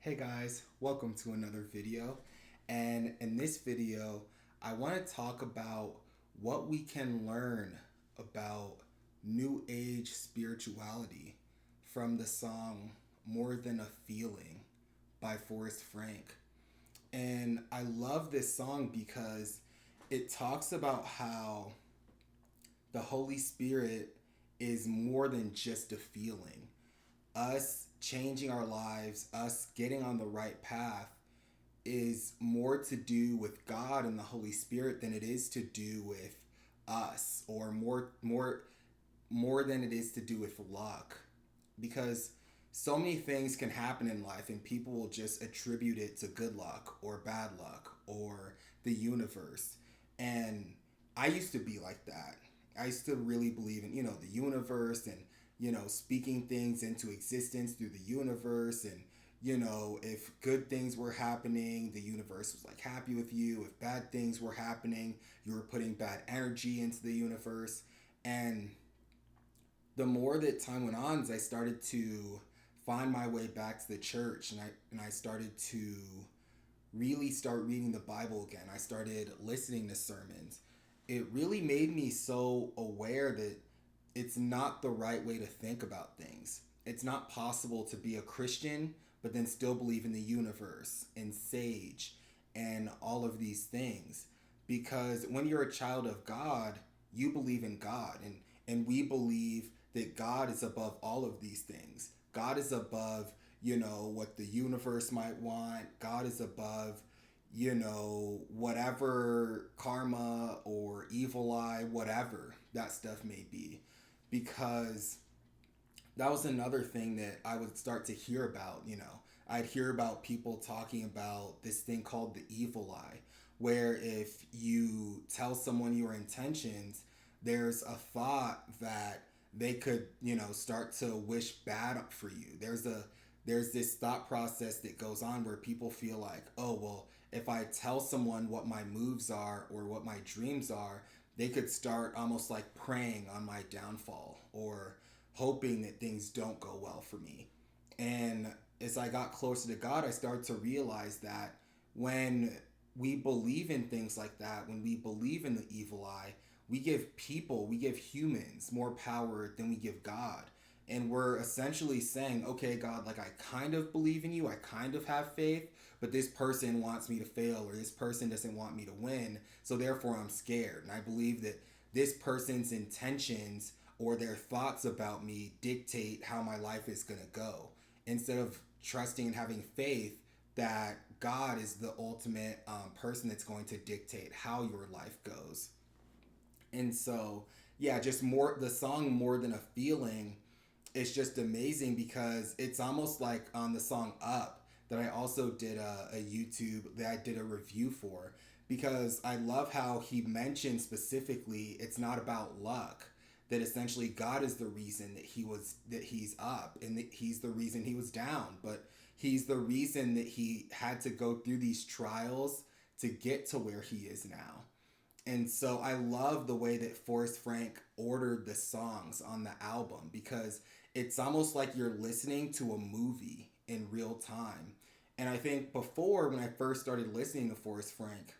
Hey guys, welcome to another video. And in this video, I want to talk about what we can learn about New Age spirituality from the song More Than a Feeling by Forrest Frank. And I love this song because it talks about how the Holy Spirit is more than just a feeling. Us changing our lives, us getting on the right path, is more to do with God and the Holy Spirit than it is to do with us, or more than it is to do with luck. Because so many things can happen in life and people will just attribute it to good luck or bad luck or the universe. And I used to be like that. I used to really believe in, the universe and, speaking things into existence through the universe. And, if good things were happening, the universe was like happy with you. If bad things were happening, you were putting bad energy into the universe. And the more that time went on, as I started to find my way back to the church, and I started to really start reading the Bible again. I started listening to sermons. It really made me so aware that it's not the right way to think about things. It's not possible to be a Christian but then still believe in the universe and sage and all of these things. Because when you're a child of God, you believe in God, and we believe that God is above all of these things. God is above, what the universe might want. God is above, whatever karma or evil eye, whatever that stuff may be. Because that was another thing that I would start to hear about. I'd hear about people talking about this thing called the evil eye, where if you tell someone your intentions, there's a thought that they could, start to wish bad for you. There's this thought process that goes on where people feel like, oh, well, if I tell someone what my moves are or what my dreams are, they could start almost like preying on my downfall or hoping that things don't go well for me. And as I got closer to God, I started to realize that when we believe in things like that, when we believe in the evil eye, we give humans more power than we give God. And we're essentially saying, okay, God, like I kind of believe in you, I kind of have faith, but this person wants me to fail or this person doesn't want me to win. So therefore, I'm scared. And I believe that this person's intentions or their thoughts about me dictate how my life is going to go. Instead of trusting and having faith that God is the ultimate person that's going to dictate how your life goes. And so, yeah, just more the song More Than a Feeling is just amazing because it's almost like on the song Up that I also did a YouTube that I did a review for, because I love how he mentioned specifically it's not about luck, that essentially God is the reason that he's up and that he's the reason he was down, but he's the reason that he had to go through these trials to get to where he is now. And so I love the way that Forrest Frank ordered the songs on the album, because it's almost like you're listening to a movie in real time. And I think before, when I first started listening to Forrest Frank,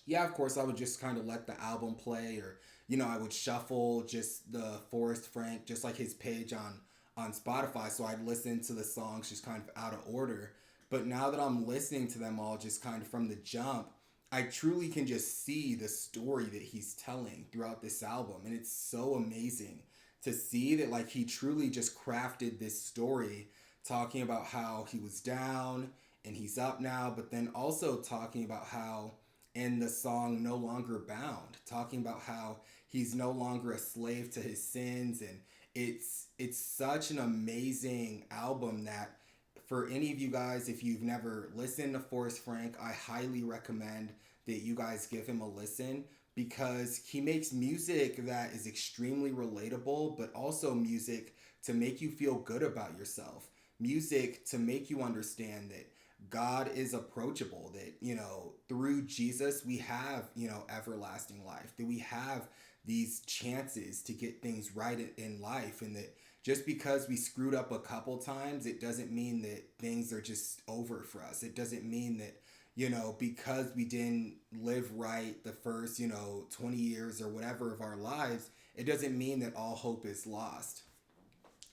yeah, of course, I would just kind of let the album play, or, I would shuffle just the Forrest Frank, just like his page on Spotify. So I'd listen to the songs just kind of out of order. But now that I'm listening to them all just kind of from the jump, I truly can just see the story that he's telling throughout this album. And it's so amazing to see that, like, he truly just crafted this story talking about how he was down and he's up now, but then also talking about how in the song No Longer Bound, talking about how he's no longer a slave to his sins. And it's such an amazing album that, for any of you guys, if you've never listened to Forrest Frank, I highly recommend that you guys give him a listen, because he makes music that is extremely relatable, but also music to make you feel good about yourself. Music to make you understand that God is approachable, that, through Jesus, we have, everlasting life, that we have these chances to get things right in life, and that just because we screwed up a couple times, it doesn't mean that things are just over for us. It doesn't mean that, because we didn't live right the first, 20 years or whatever of our lives, it doesn't mean that all hope is lost.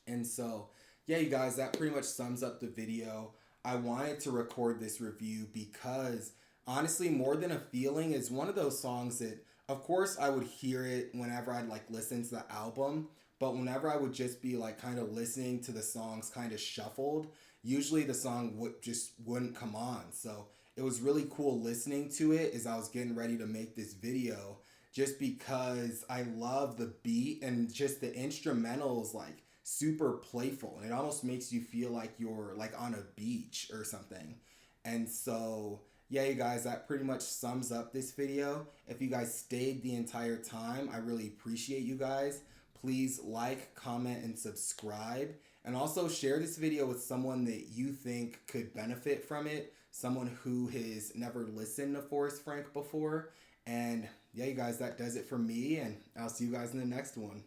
And so, yeah, you guys, that pretty much sums up the video. I wanted to record this review because honestly, More Than a Feeling is one of those songs that, of course, I would hear it whenever I'd like listen to the album, but whenever I would just be like kind of listening to the songs kind of shuffled, usually the song wouldn't come on. So it was really cool listening to it as I was getting ready to make this video, just because I love the beat and just the instrumentals, like super playful, and it almost makes you feel like you're like on a beach or something. And so, yeah, you guys, that pretty much sums up this video. If you guys stayed the entire time, I really appreciate you guys. Please like, comment, and subscribe. And also share this video with someone that you think could benefit from it. Someone who has never listened to Forrest Frank before. And yeah, you guys, that does it for me. And I'll see you guys in the next one.